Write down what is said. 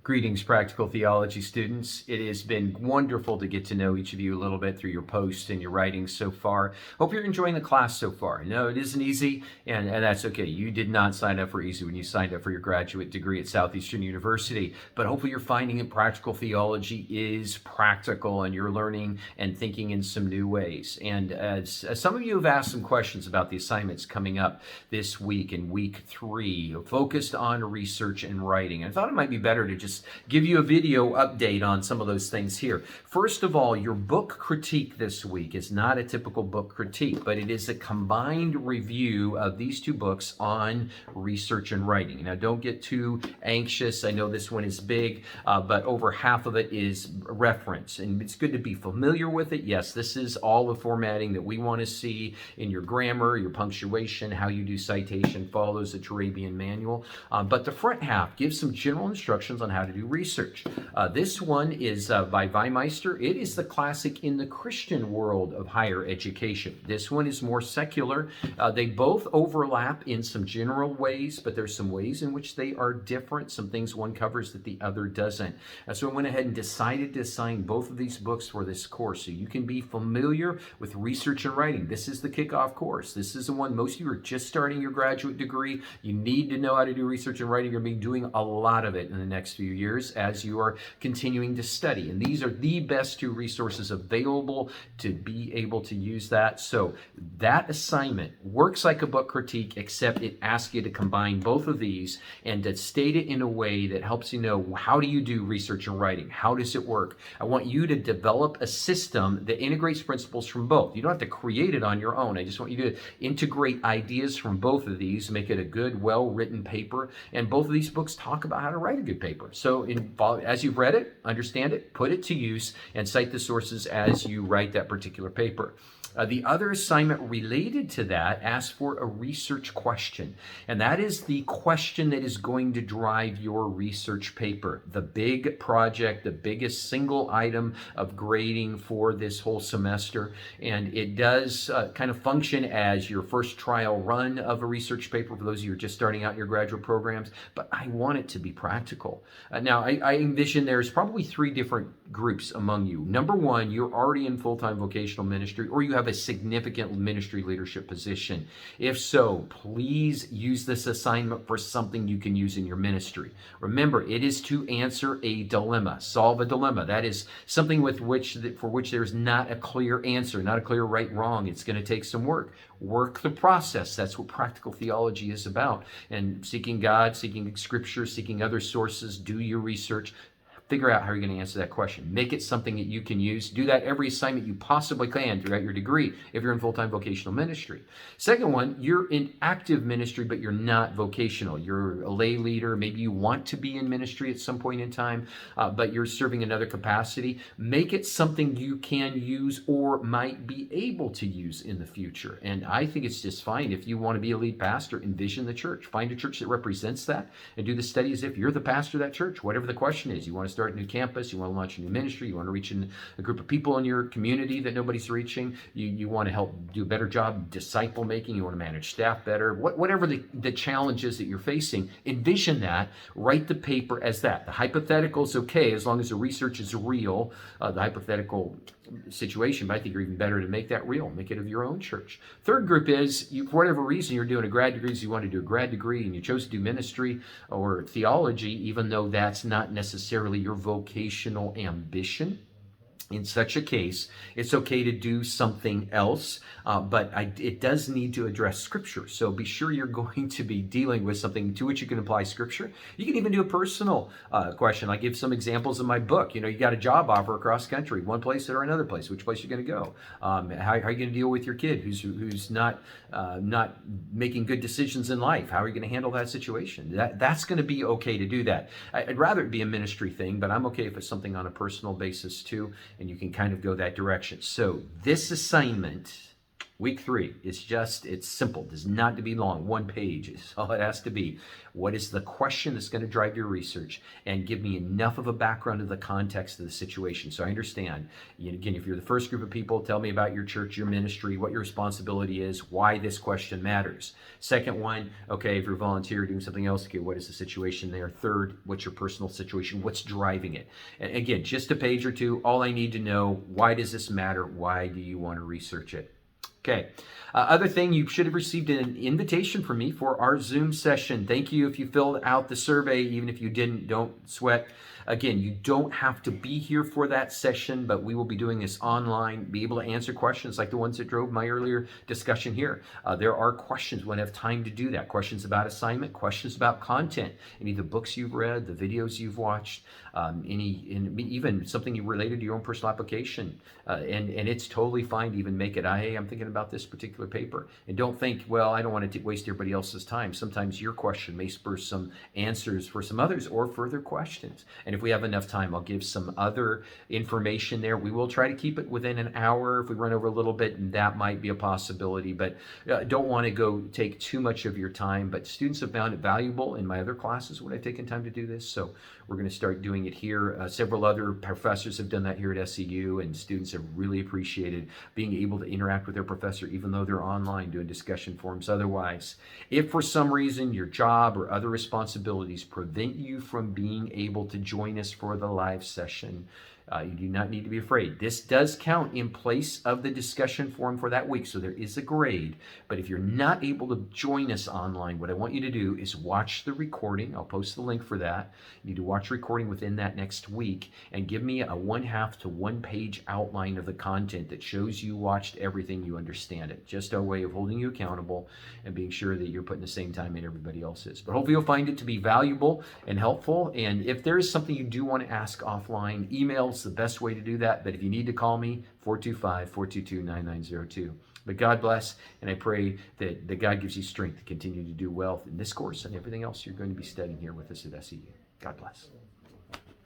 Greetings, Practical Theology students. It has been wonderful to get to know each of you a little bit through your posts and your writings so far. Hope you're enjoying the class so far. No, it isn't easy, and that's okay. You did not sign up for easy when you signed up for your graduate degree at Southeastern University, but hopefully you're finding that practical theology is practical and you're learning and thinking in some new ways. And as some of you have asked some questions about the assignments coming up this week in week 3, focused on research and writing. I thought it might be better to just give you a video update on some of those things here. First of all, your book critique this week is not a typical book critique, but it is a combined review of these two books on research and writing. Now, don't get too anxious. I know this one is big, but over half of it is reference, and it's good to be familiar with it. Yes, this is all the formatting that we want to see in your grammar, your punctuation, how you do citation, follows the Turabian manual. But the front half gives some general instructions on how to do research. This one is by Weimeister. It is the classic in the Christian world of higher education. This one is more secular. They both overlap in some general ways, but there's some ways in which they are different, some things one covers that the other doesn't. So I went ahead and decided to assign both of these books for this course so you can be familiar with research and writing. This is the kickoff course. This is the one most of you are just starting your graduate degree. You need to know how to do research and writing. You're going to be doing a lot of it in the next few years as you are continuing to study. And these are the best two resources available to be able to use that. So that assignment works like a book critique, except it asks you to combine both of these and to state it in a way that helps you know, how do you do research and writing? How does it work? I want you to develop a system that integrates principles from both. You don't have to create it on your own. I just want you to integrate ideas from both of these, make it a good, well-written paper. And both of these books talk about how to write a good paper. So as you've read it, understand it, put it to use, and cite the sources as you write that particular paper. The other assignment related to that asks for a research question, and that is the question that is going to drive your research paper. The big project, the biggest single item of grading for this whole semester, and it does kind of function as your first trial run of a research paper for those of you who are just starting out in your graduate programs, but I want it to be practical. Now, I envision there's probably 3 different groups among you. Number one, you're already in full-time vocational ministry, or you have a significant ministry leadership position. If so, please use this assignment for something you can use in your ministry. Remember, it is to answer a dilemma, solve a dilemma. That is something for which there's not a clear answer, not a clear right, wrong. It's going to take some work. Work the process. That's what practical theology is about. And seeking God, seeking scripture, seeking other sources, do your research. Figure out how you're going to answer that question. Make it something that you can use. Do that every assignment you possibly can throughout your degree if you're in full-time vocational ministry. Second one, you're in active ministry, but you're not vocational. You're a lay leader. Maybe you want to be in ministry at some point in time, but you're serving another capacity. Make it something you can use or might be able to use in the future. And I think it's just fine if you want to be a lead pastor, envision the church. Find a church that represents that and do the study as if you're the pastor of that church, whatever the question is. You want to start a new campus, you want to launch a new ministry, you want to reach a group of people in your community that nobody's reaching, you want to help do a better job disciple making, you want to manage staff better, whatever the challenges that you're facing, envision that, write the paper as that. The hypothetical is okay as long as the research is real, the hypothetical situation, but I think you're even better to make that real, make it of your own church. Third group is, for whatever reason you're doing a grad degree, so you want to do a grad degree and you chose to do ministry or theology, even though that's not necessarily your vocational ambition. In such a case, it's okay to do something else, but it does need to address Scripture. So be sure you're going to be dealing with something to which you can apply Scripture. You can even do a personal question. I give some examples in my book. You got a job offer across country, one place or another place. Which place are you going to go? How are you going to deal with your kid who's not making good decisions in life? How are you going to handle that situation? That's going to be okay to do that. I'd rather it be a ministry thing, but I'm okay if it's something on a personal basis too, and you can kind of go that direction. So this assignment Week 3 is it's simple. It does not have to be long. 1 page is all it has to be. What is the question that's going to drive your research, and give me enough of a background of the context of the situation so I understand. Again, if you're the first group of people, tell me about your church, your ministry, what your responsibility is, why this question matters. Second one, okay, if you're a volunteer doing something else, okay, what is the situation there? Third, what's your personal situation? What's driving it? And again, just a page or two. All I need to know, why does this matter? Why do you want to research it? Okay. Other thing, you should have received an invitation from me for our Zoom session. Thank you if you filled out the survey. Even if you didn't, don't sweat. Again, you don't have to be here for that session, but we will be doing this online, be able to answer questions like the ones that drove my earlier discussion here. There are questions, we'll have time to do that. Questions about assignment, questions about content, any of the books you've read, the videos you've watched, even something related to your own personal application. And it's totally fine to even make it, hey, I'm thinking about this particular paper. And don't think, well, I don't want to waste everybody else's time. Sometimes your question may spur some answers for some others or further questions. And if we have enough time, I'll give some other information there. We will try to keep it within an hour. If we run over a little bit, that might be a possibility, but don't want to go take too much of your time. But students have found it valuable in my other classes when I've taken time to do this. So we're going to start doing it here. Several other professors have done that here at SEU, and students have really appreciated being able to interact with their professor, even though they're online doing discussion forums otherwise. If for some reason your job or other responsibilities prevent you from being able to join us for the live session, you do not need to be afraid. This does count in place of the discussion forum for that week, so there is a grade. But if you're not able to join us online, what I want you to do is watch the recording. I'll post the link for that. You need to watch the recording within that next week and give me a 1/2 to 1 page outline of the content that shows you watched everything, you understand it. Just our way of holding you accountable and being sure that you're putting the same time in everybody else is. But hopefully you'll find it to be valuable and helpful. And if there is something you do want to ask offline, email's the best way to do that. But if you need to call me, 425-422-9902. But God bless, and I pray that God gives you strength to continue to do well in this course and everything else you're going to be studying here with us at SEU. God bless.